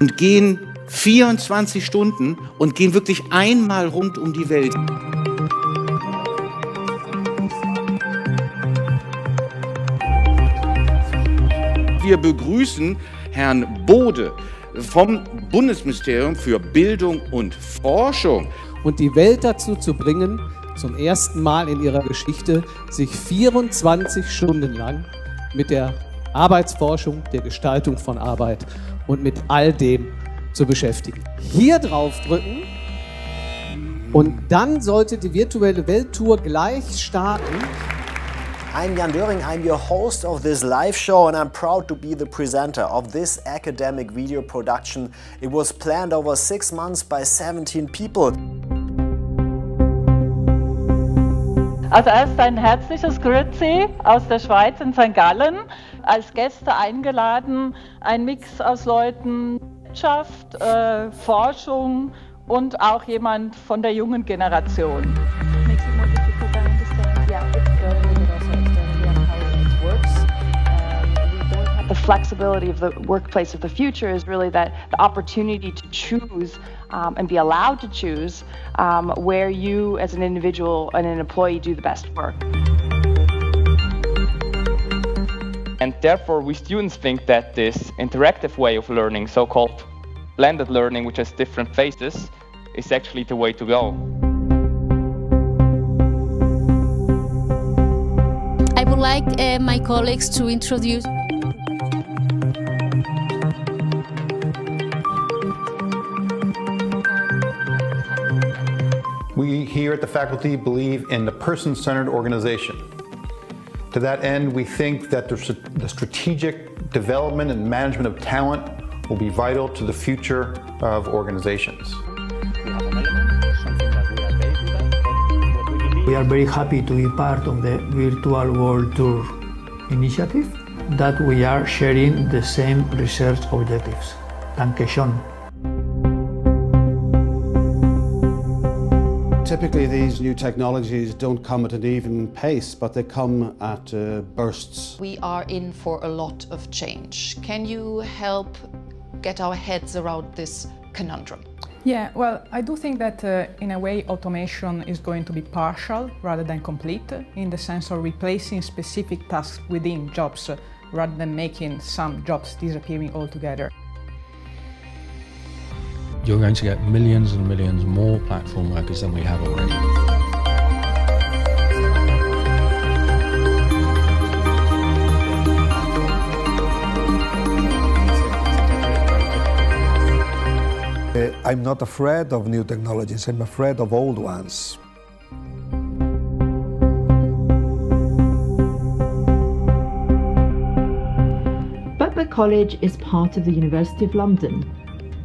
Und gehen 24 Stunden und gehen wirklich einmal rund um die Welt. Wir begrüßen Herrn Bode vom Bundesministerium für Bildung und Forschung. Und die Welt dazu zu bringen, zum ersten Mal in ihrer Geschichte sich 24 Stunden lang mit der Arbeitsforschung, der Gestaltung von Arbeit und mit all dem zu beschäftigen. Hier drauf drücken und dann sollte die virtuelle Welttour gleich starten. I'm Jan Döring, I'm your host of this live show and I'm proud to be the presenter of this academic video production. It was planned over 6 months by 17 people. Also erst ein herzliches Grüezi aus der Schweiz in St. Gallen. Als Gäste eingeladen, ein Mix aus Leuten, Wirtschaft, Forschung und auch jemand von der jungen Generation. The flexibility of the workplace of the future is really that the opportunity to choose and be allowed to choose where you as an individual and an employee do the best work. And therefore we students think that this interactive way of learning, so-called blended learning, which has different phases, is actually the way to go. I would like my colleagues to introduce. We here at the faculty believe in the person-centered organization. To that end, we think that the strategic development and management of talent will be vital to the future of organizations. We are very happy to be part of the Virtual World Tour initiative, that we are sharing the same research objectives. Danke schön. Typically, these new technologies don't come at an even pace, but they come at bursts. We are in for a lot of change. Can you help get our heads around this conundrum? Yeah, well, I do think that in a way automation is going to be partial rather than complete, in the sense of replacing specific tasks within jobs rather than making some jobs disappearing altogether. You're going to get millions and millions more platform workers than we have already. I'm not afraid of new technologies, I'm afraid of old ones. Birkbeck College is part of the University of London.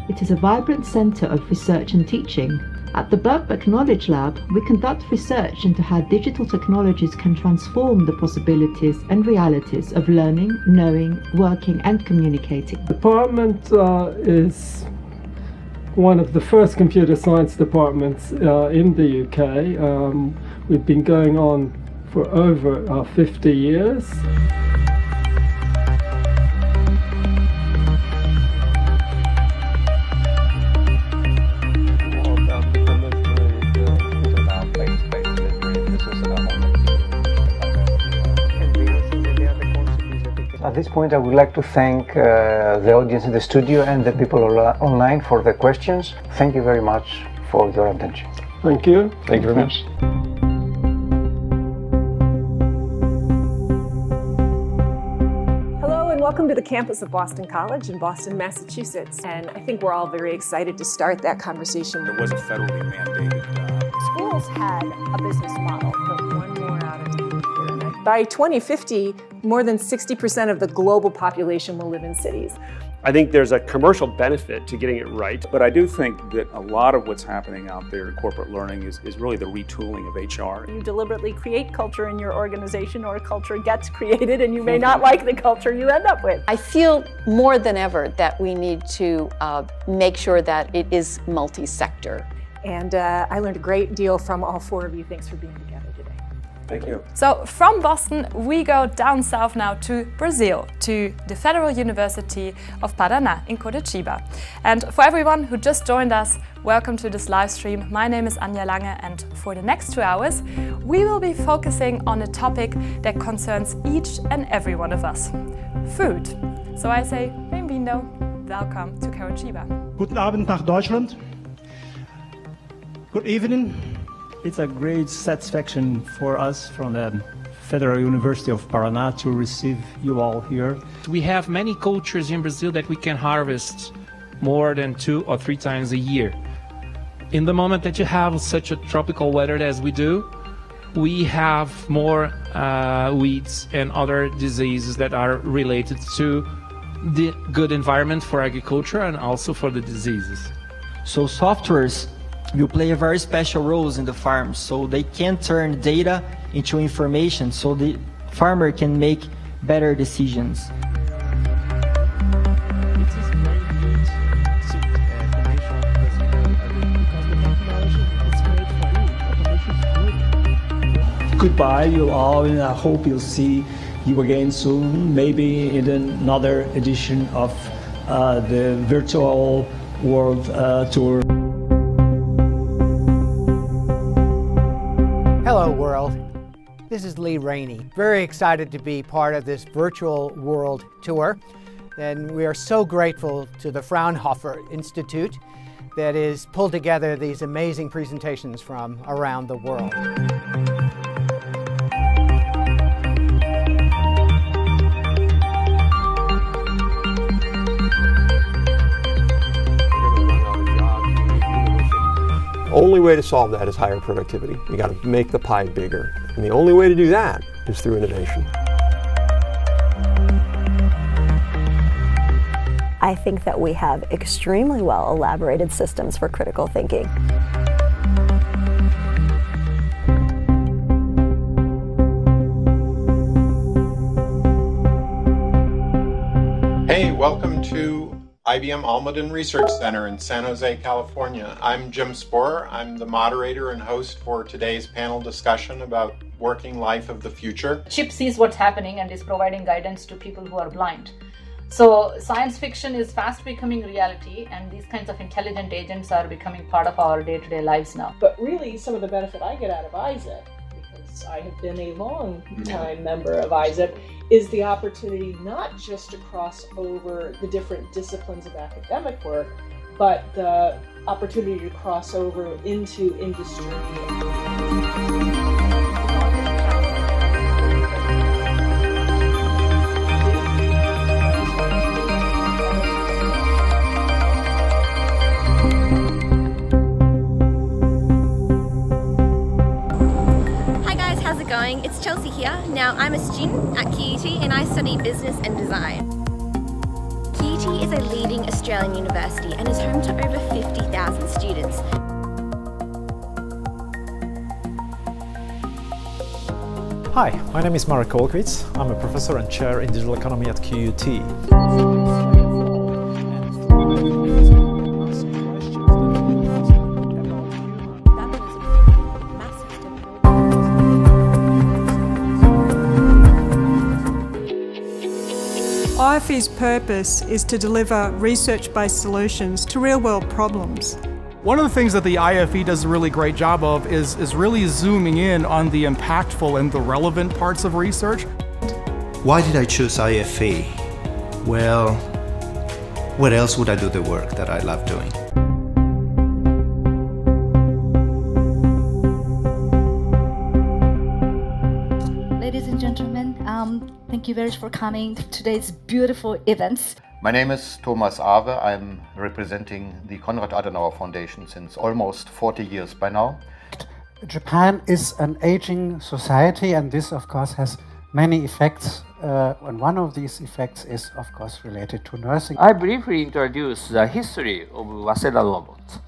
It is a vibrant centre of research and teaching. At the Birkbeck Knowledge Lab, we conduct research into how digital technologies can transform the possibilities and realities of learning, knowing, working and communicating. The department is one of the first computer science departments in the UK. We've been going on for over 50 years. At this point, I would like to thank the audience in the studio and the people online for the questions. Thank you very much for your attention. Thank you. Thank you very much. Hello and welcome to the campus of Boston College in Boston, Massachusetts. And I think we're all very excited to start that conversation. It wasn't federally mandated. Schools had a business model, put one more out into the pyramid. By 2050, more than 60% of the global population will live in cities. I think there's a commercial benefit to getting it right. But I do think that a lot of what's happening out there in corporate learning is really the retooling of HR. You deliberately create culture in your organization, or culture gets created and you may not like the culture you end up with. I feel more than ever that we need to make sure that it is multi-sector. And I learned a great deal from all four of you. Thanks for being together today. Thank you. So from Boston, we go down south now to Brazil, to the Federal University of Paraná in Curitiba. And for everyone who just joined us, welcome to this live stream. My name is Anja Lange, and for the next 2 hours, we will be focusing on a topic that concerns each and every one of us: food. So I say, bem-vindo, welcome to Curitiba. Guten Abend nach Deutschland. Good evening. It's a great satisfaction for us from the Federal University of Paraná to receive you all here. We have many cultures in Brazil that we can harvest more than 2 or 3 times a year. In the moment that you have such a tropical weather as we do, we have more weeds and other diseases that are related to the good environment for agriculture and also for the diseases. So softwares will play a very special roles in the farms, so they can turn data into information so the farmer can make better decisions. Goodbye, you all, and I hope you'll see you again soon, maybe in another edition of the virtual world tour. Hello world, this is Lee Rainey. Very excited to be part of this virtual world tour, and we are so grateful to the Fraunhofer Institute that has pulled together these amazing presentations from around the world. Only way to solve that is higher productivity. You got to make the pie bigger. And the only way to do that is through innovation. I think that we have extremely well elaborated systems for critical thinking. Hey, welcome to IBM Almaden Research Center in San Jose, California. I'm Jim Sporer. I'm the moderator and host for today's panel discussion about working life of the future. Chip sees what's happening and is providing guidance to people who are blind. So science fiction is fast becoming reality, and these kinds of intelligent agents are becoming part of our day-to-day lives now. But really, some of the benefit I get out of ISEP, because I have been a long-time member of ISEP, is the opportunity not just to cross over the different disciplines of academic work, but the opportunity to cross over into industry. Going. It's Chelsea here. Now I'm a student at QUT and I study business and design. QUT is a leading Australian university and is home to over 50,000 students. Hi, my name is Marek Kolkwitz. I'm a professor and chair in digital economy at QUT. IFE's purpose is to deliver research-based solutions to real-world problems. One of the things that the IFE does a really great job of is really zooming in on the impactful and the relevant parts of research. Why did I choose IFE? Well, where else would I do the work that I love doing? Ladies and gentlemen, thank you very much for coming to today's beautiful events. My name is Thomas Awe. I'm representing the Konrad Adenauer Foundation since almost 40 years by now. Japan is an aging society, and this of course has many effects, and one of these effects is of course related to nursing. I briefly introduce the history of Waseda robots.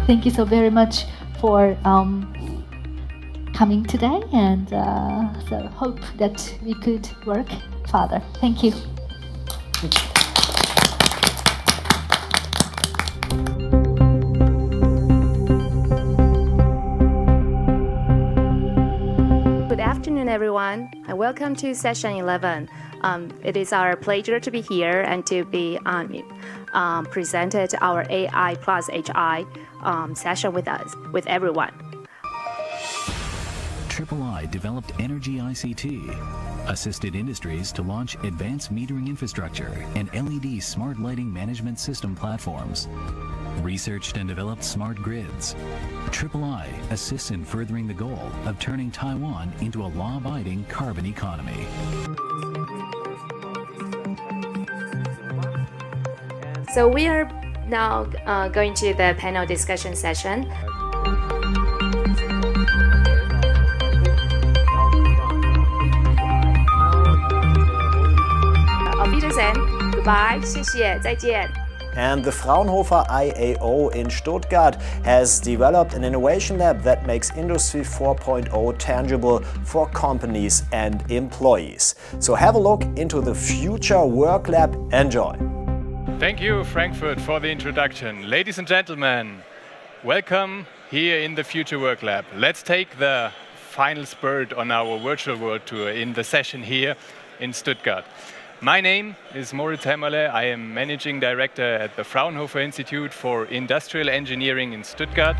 Thank you so very much for coming today, and so hope that we could work further. Thank you. Good afternoon, everyone, and welcome to session 11. It is our pleasure to be here and to be presented our AI plus HI session with everyone. III developed Energy ICT, assisted industries to launch advanced metering infrastructure and LED smart lighting management system platforms, researched and developed smart grids. III assists in furthering the goal of turning Taiwan into a law-abiding carbon economy. So we are now going to the panel discussion session. Auf Wiedersehen. Goodbye. 谢谢. 再见. And the Fraunhofer IAO in Stuttgart has developed an innovation lab that makes Industry 4.0 tangible for companies and employees. So have a look into the Future Work Lab. Enjoy. Thank you, Frankfurt, for the introduction. Ladies and gentlemen, welcome here in the Future Work Lab. Let's take the final spurt on our virtual world tour in the session here in Stuttgart. My name is Moritz Hämmerle. I am Managing Director at the Fraunhofer Institute for Industrial Engineering in Stuttgart.